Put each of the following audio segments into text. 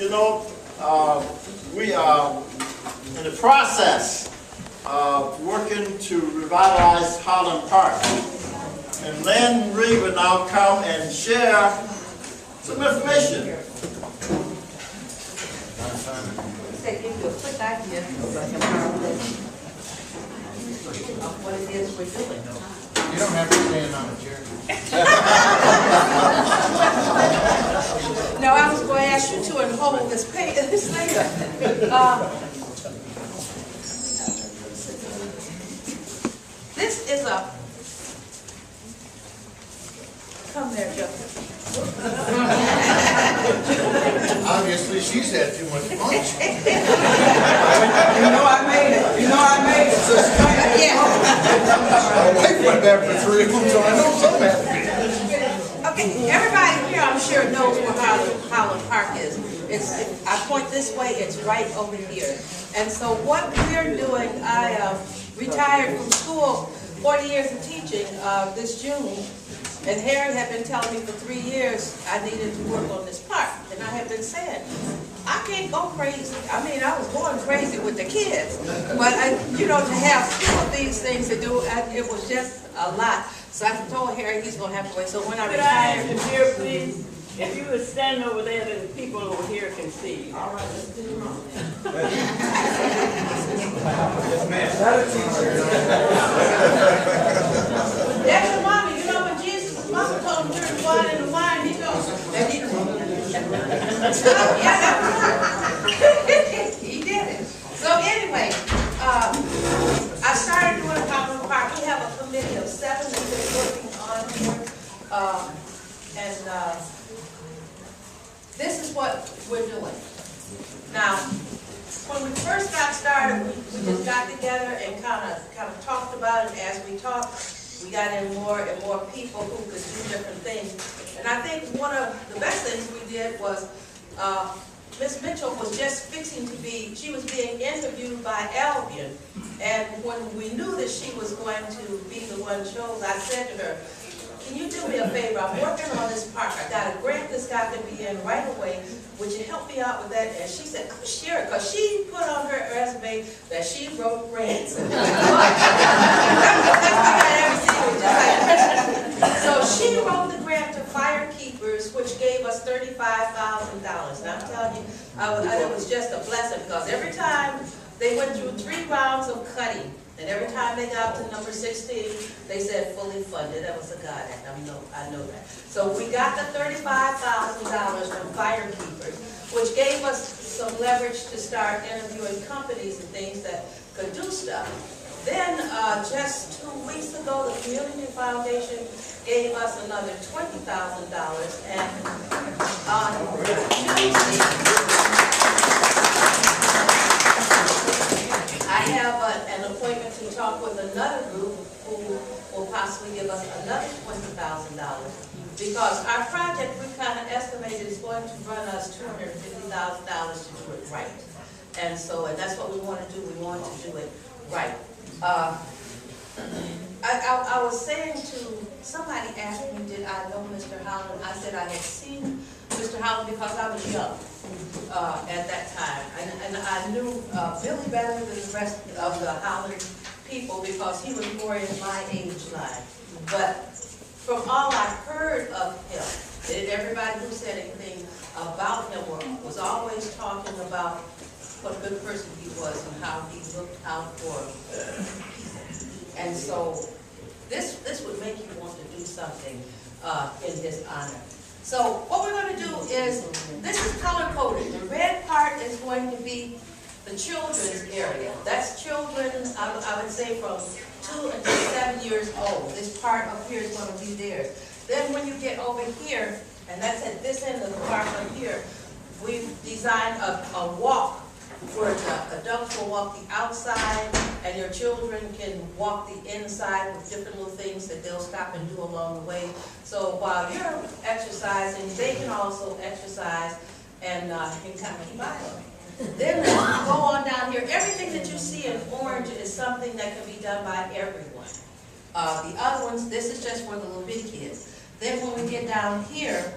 you know, we are in the process of working to revitalize Holland Park. And Lynn Reed will now come and share some information. Give you a quick idea of what it is we're doing. You don't have to stand on a chair. No, I was going to ask you to unfold this later. This is a... Come there, Joe. Obviously, she's had too much lunch. You know I made it. You know I made it. My wife went back for 3 of them, so I know some have to be. Okay, everybody here, I'm sure, knows where Holland Park is. I point this way, it's right over here. And so what we're doing, I retired from school, 40 years of teaching this June. And Harry had been telling me for 3 years I needed to work on this park. And I had been saying, I can't go crazy. I mean, I was going crazy with the kids. But, you know, to have 2 of these things to do, it was just a lot. So I told Harry he's going to have to wait. So when I retired... Could I ask you here, please? If you would stand over there, then the people over here can see you. All right, let's do it. That's your mommy. You know when Jesus' mama told him to turn the water into wine, he goes, and he he did it. So anyway, I started doing Holland Park. We have a committee of 7 that we're working on here. This is what we're doing. Now, when we first got started, we just got together and kind of talked about it. As we talked, we got in more and more people who could do different things. And I think one of the best things we did was Miss Mitchell was just she was being interviewed by Albion. And when we knew that she was going to be the one chosen, I said to her, can you do me a favor? I'm working on this park. I got a grant that's got to be in right away. Would you help me out with that? And she said, sure, because she put on her resume that she wrote grants. So she wrote the grant to Firekeepers, which gave us $35,000. And I'm telling you, it was just a blessing, because every time they went through 3 rounds of cutting, and every time they got to number 16, they said fully funded. That was a God act. I know that. So we got the $35,000 from Firekeepers, which gave us some leverage to start interviewing companies and things that could do stuff. Then just 2 weeks ago, the Community Foundation gave us another $20,000, and on Tuesday, I have an appointment to talk with another group who will possibly give us another $20,000, because our project, we kind of estimated, is going to run us $250,000 to do it right. And that's what we want to do. We want to do it right. I was saying to somebody, asked me, did I know Mr. Holland? I said I had seen Mr. Holland because I was young at that time. And I knew Billy better than the rest of the Holland people because he was more in my age line. But from all I heard of him, everybody who said anything about him was always talking about what a good person he was and how he looked out for people. And so this would make you want to do something in his honor. So what we're going to do is, this is color-coded. The red part is going to be the children's area. That's children, I would say, from 2 until 7 years old. This part up here is going to be theirs. Then when you get over here, and that's at this end of the park up here, we've designed a walk where the adults will walk the outside and your children can walk the inside with different little things that they'll stop and do along the way. So while you're exercising, they can also exercise and can kind of keep eye on it. Then go on down here. Everything that you see in orange is something that can be done by everyone. The other ones, this is just for the little bitty kids. Then when we get down here,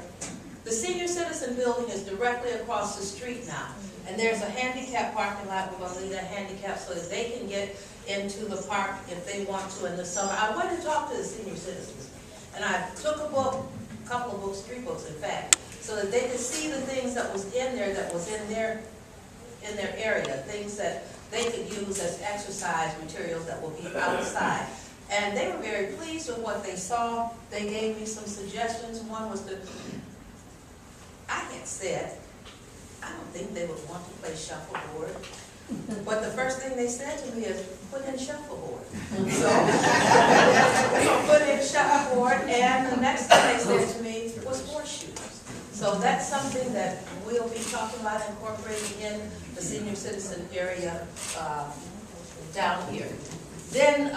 The senior citizen building is directly across the street now. And there's a handicap parking lot. We're gonna leave that handicap so that they can get into the park if they want to in the summer. I went and talked to the senior citizens. And I took a book, a couple of books, 3 books in fact, so that they could see the things that was in there, that was in their area, things that they could use as exercise materials that will be outside. And they were very pleased with what they saw. They gave me some suggestions. One was I had said, I don't think they would want to play shuffleboard. But the first thing they said to me is, put in shuffleboard. So, put in shuffleboard, and the next thing they said to me was horseshoes. So that's something that we'll be talking about incorporating in the senior citizen area down here. Then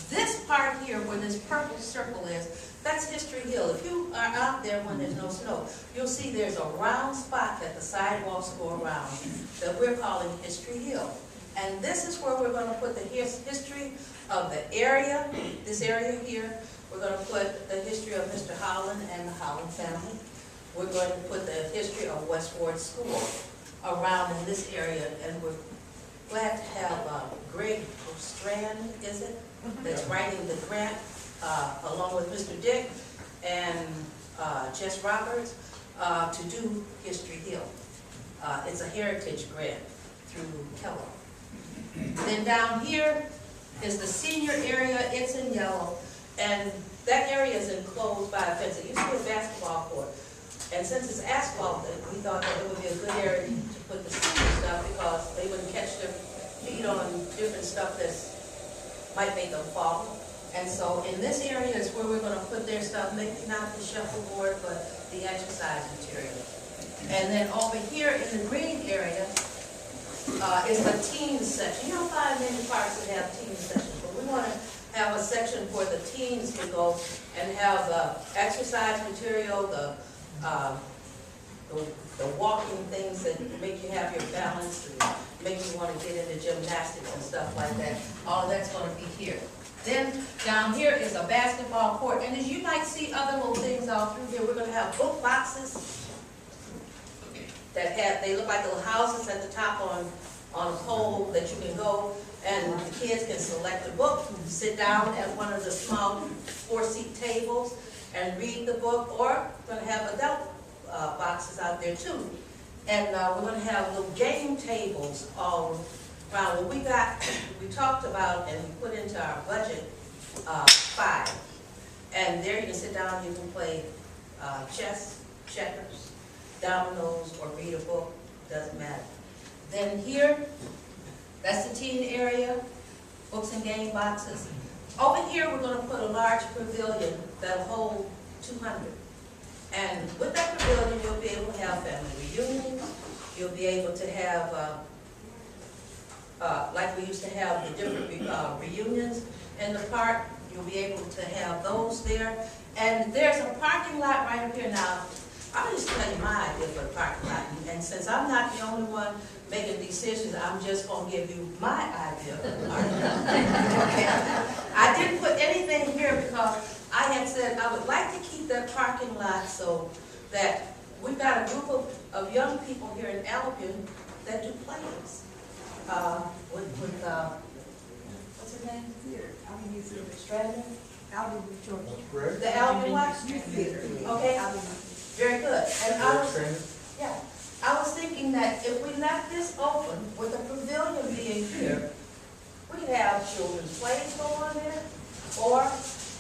this part here where this purple circle is, that's History Hill. If you are out there when there's no snow, you'll see there's a round spot that the sidewalks go around that we're calling History Hill. And this is where we're going to put the history of the area, this area here. We're going to put the history of Mr. Holland and the Holland family. We're going to put the history of West Ward School around in this area. And we're glad to have Greg Strand, is it, that's writing the grant, along with Mr. Dick and Jess Roberts, to do History Hill. It's a heritage grant through Kellogg. Then down here is the senior area. It's in yellow, and that area is enclosed by a fence. It used to be a basketball court, and since it's asphalt, we thought that it would be a good area to put the senior stuff because they wouldn't catch their feet on different stuff that might make them fall. And so in this area is where we're going to put their stuff, maybe not the shuffleboard, but the exercise material. And then over here in the green area is the teens section. You don't find many parks that have teens sections, but we want to have a section where the teens can go and have the exercise material, the walking things that make you have your balance and make you want to get into gymnastics and stuff like that. All of that's going to be here. Then down here is a basketball court, and as you might see other little things all through here, we're going to have book boxes that they look like little houses at the top on a pole that you can go, and the kids can select a book, sit down at one of the small 4-seat tables and read the book, or we're going to have adult boxes out there too. And we're going to have little game tables all around. Well, we talked about and we put into our budget 5. And there you can sit down, you can play chess, checkers, dominoes, or read a book, doesn't matter. Then here, that's the teen area, books and game boxes. Over here, we're going to put a large pavilion that'll hold 200. And with that pavilion, you'll be able to have family reunions. You'll be able to have, like we used to have the different reunions in the park. You'll be able to have those there. And there's a parking lot right up here now. I'll just tell you my idea for the parking lot. And since I'm not the only one making decisions, I'm just going to give you my idea of the parking lot. Okay. I didn't put anything here because I had said I would like to keep that parking lot so that we've got a group of young people here in Albion that do plays. With what's her name? Theater. Albion Youth Theater. Stratton? Albion Youth Theater. That's correct. The Albion what? Youth Theater. Okay. Albion. Very good. And Correct, I was thinking that if we left this open with the pavilion being here, we could have children's plays go on there. Or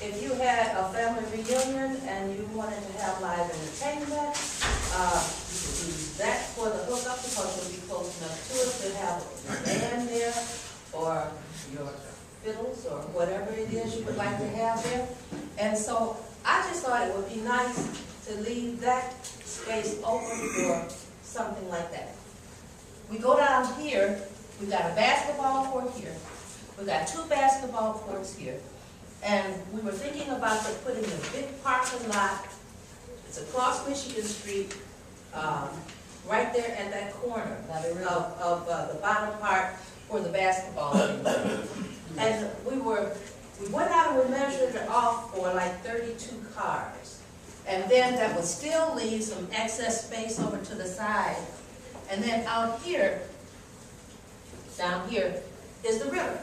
if you had a family reunion and you wanted to have live entertainment, you could use that for the hookup because you'll be close enough to it to have a band there or your fiddles or whatever it is you would like to have there. And so I just thought it would be nice to leave that space open for something like that. We go down here, we've got a basketball court here, we've got 2 basketball courts here, and we were thinking about putting a big parking lot. It's across Michigan Street, right there at that corner of the bottom part where the basketball is. And we went out and we measured it off for like 32 cars. And then that would still leave some excess space over to the side. And then out here, down here, is the river.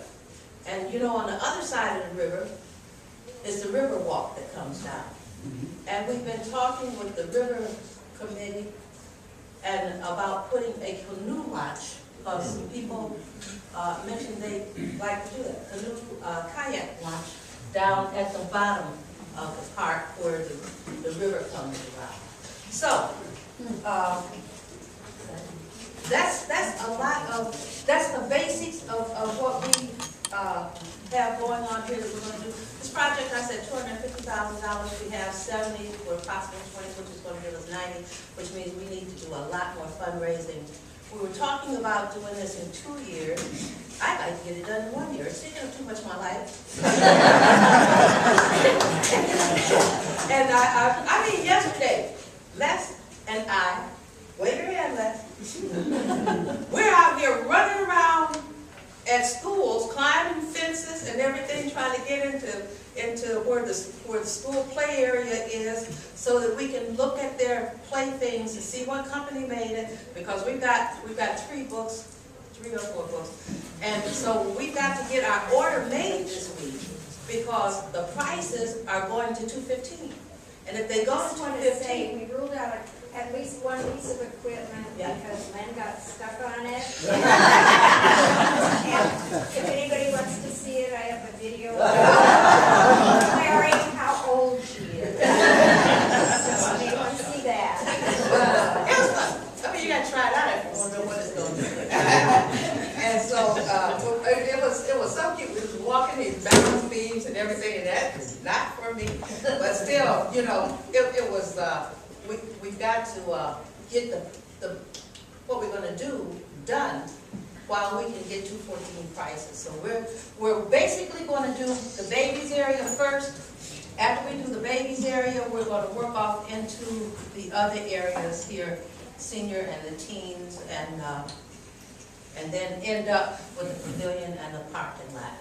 And you know, on the other side of the river is the river walk that comes down. And we've been talking with the river committee and about putting a canoe launch, because people mentioned they like to do that, canoe kayak launch down at the bottom of the park where the river comes around. So, that's a lot of, that's the basics of what we have going on here that we're going to do. This project, I said $250,000. We have 70, we're possible 20, which is going to give us 90, which means we need to do a lot more fundraising. We were talking about doing this in 2 years. I'd like to get it done in 1 year. It's taking up too much of my life. And I mean, yesterday, Les and I, wave your hand, Les. We're out here running around at schools, climbing fences and everything, trying to get into where the school play area is, so that we can look at their playthings and see what company made it. Because we've got 3 books, 3 or 4 books, and so we've got to get our order made this week, because the prices are going to $215. And if they go to $215, we ruled out at least one piece of equipment because Lynn got stuck on it. And if anybody wants to see it, I have a video declaring how old she is. So they want to see that. it was fun. I mean, you got to try it out if you want to know what it's going to do. And so it was so cute. We was walking these balance beams and everything, and that is not for me. But still, you know, it was. We've got to get the what we're going to do done while we can get 214 prices. So we're basically going to do the babies area first. After we do the babies area, we're going to work off into the other areas here, senior and the teens, and then end up with the pavilion and the parking lot.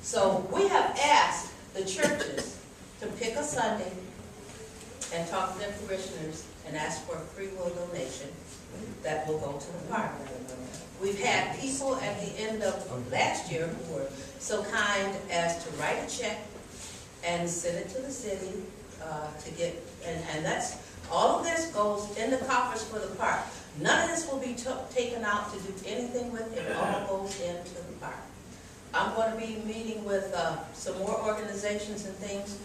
So we have asked the churches to pick a Sunday and talk to their parishioners and ask for a free will donation that will go to the park. We've had people at the end of last year who were so kind as to write a check and send it to the city to get, and that's, all of this goes in the coffers for the park. None of this will be taken out to do anything with it. It all goes into the park. I'm going to be meeting with some more organizations and things,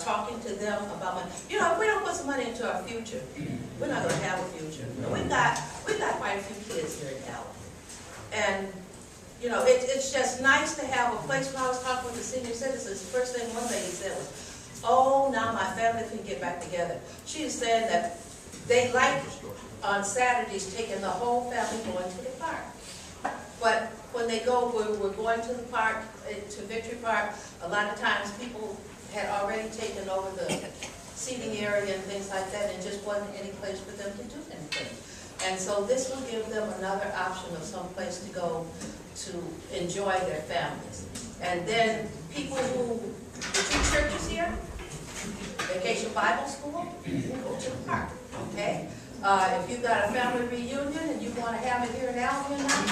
talking to them about money. You know, if we don't put some money into our future, we're not going to have a future. We've got quite a few kids here in Allen. And, you know, it's just nice to have a place. When I was talking with the senior citizens, the first thing one lady said was, oh, now my family can get back together. She was saying that they like on Saturdays taking the whole family going to the park. But when they go, we're going to the park, to Victory Park, a lot of times people had already taken over the seating area and things like that, and just wasn't any place for them to do anything. And so this will give them another option of some place to go to enjoy their families. And then people who, the 2 churches here, Vacation Bible School, go to the park, okay? If you've got a family reunion and you want to have it here in Albion now,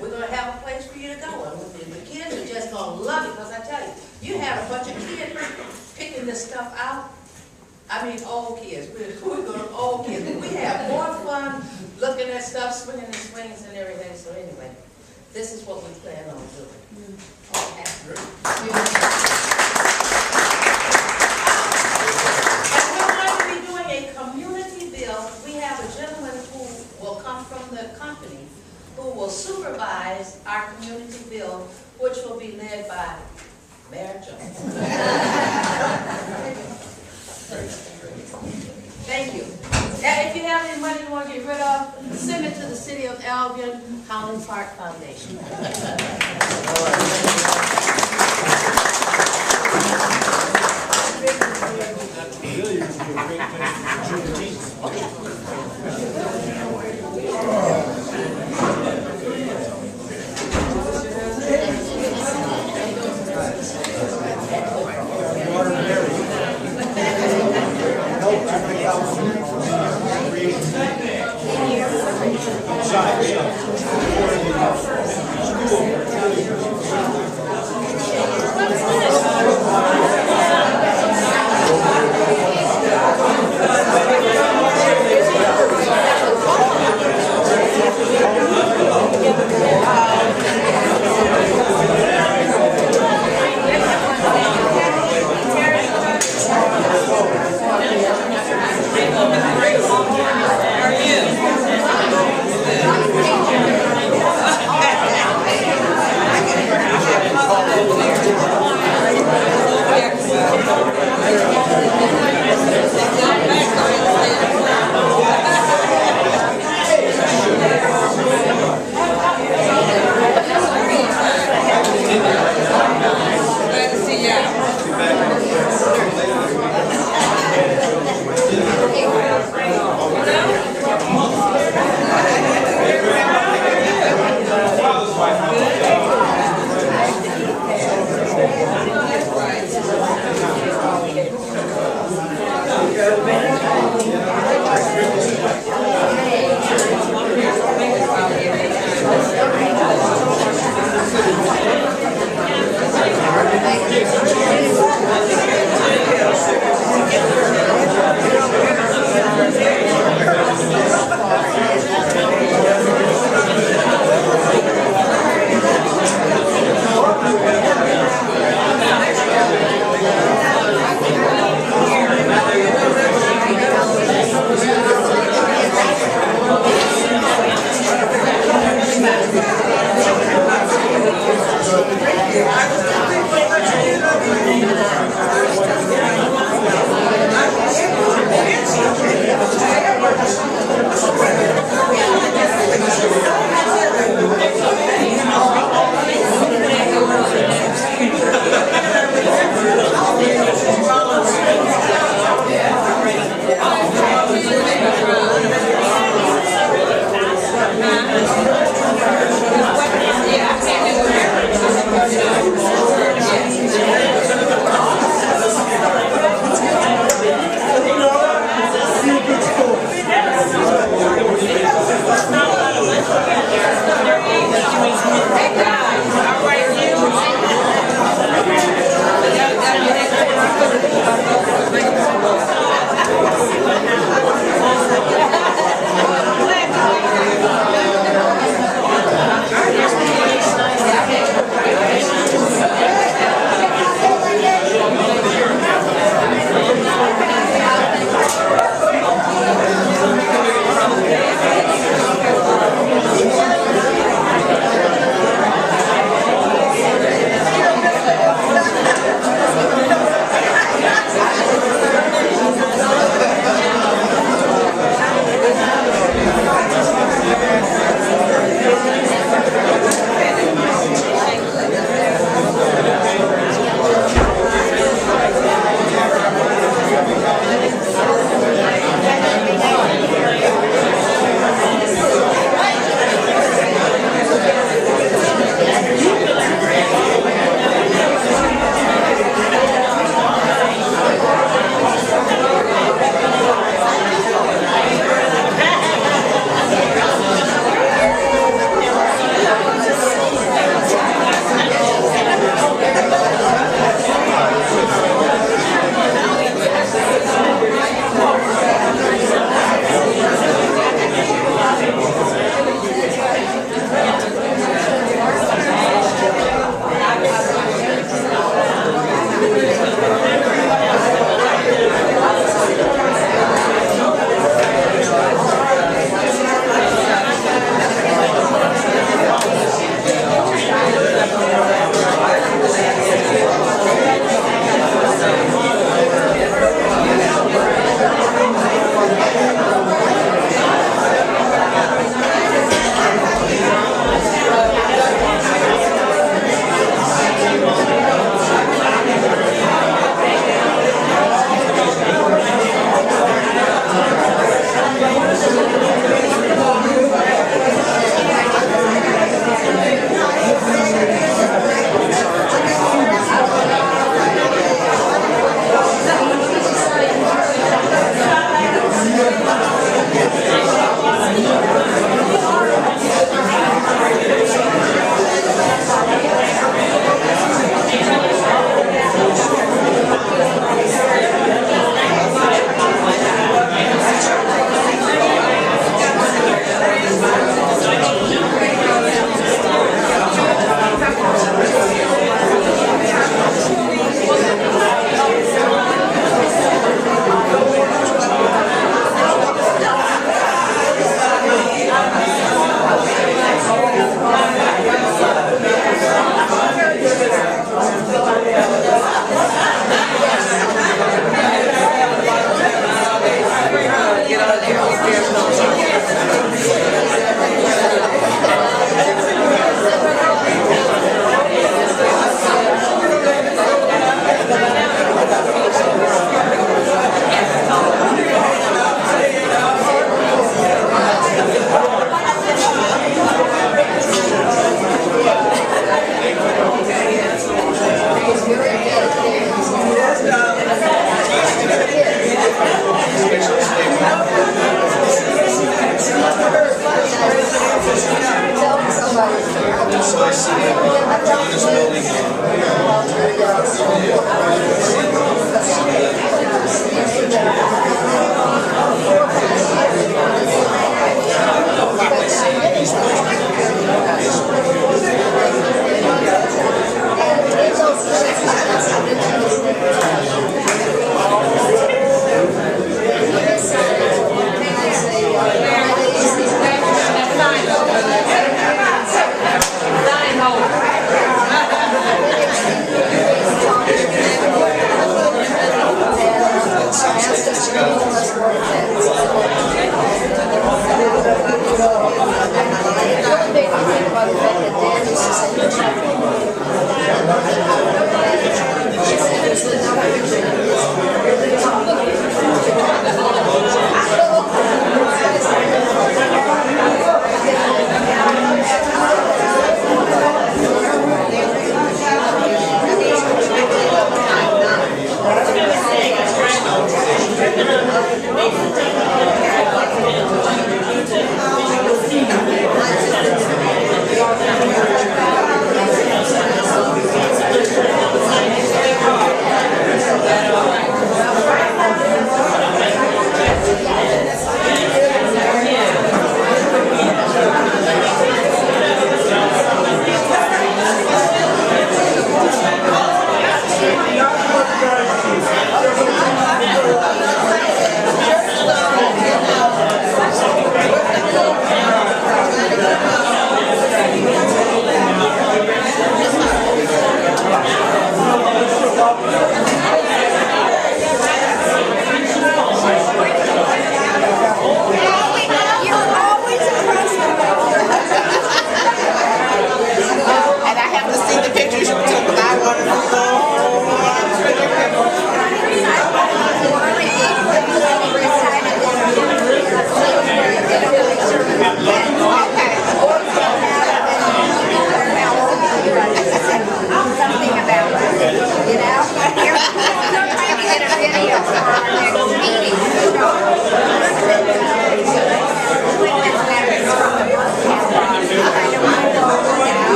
we're going to have a place for you to go. And the kids are just going to love it, because I tell you, you had a bunch of kids picking this stuff out. I mean, old kids. We're going to old kids. We have more fun looking at stuff, swinging and swings and everything. So anyway, this is what we plan on doing. Okay. A community bill. We have a gentleman who will come from the company who will supervise our community bill, which will be led by Mayor Jones. Thank you. And if you have any money you want to get rid of, send it to the City of Albion Holland Park Foundation. How are you?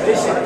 Bishop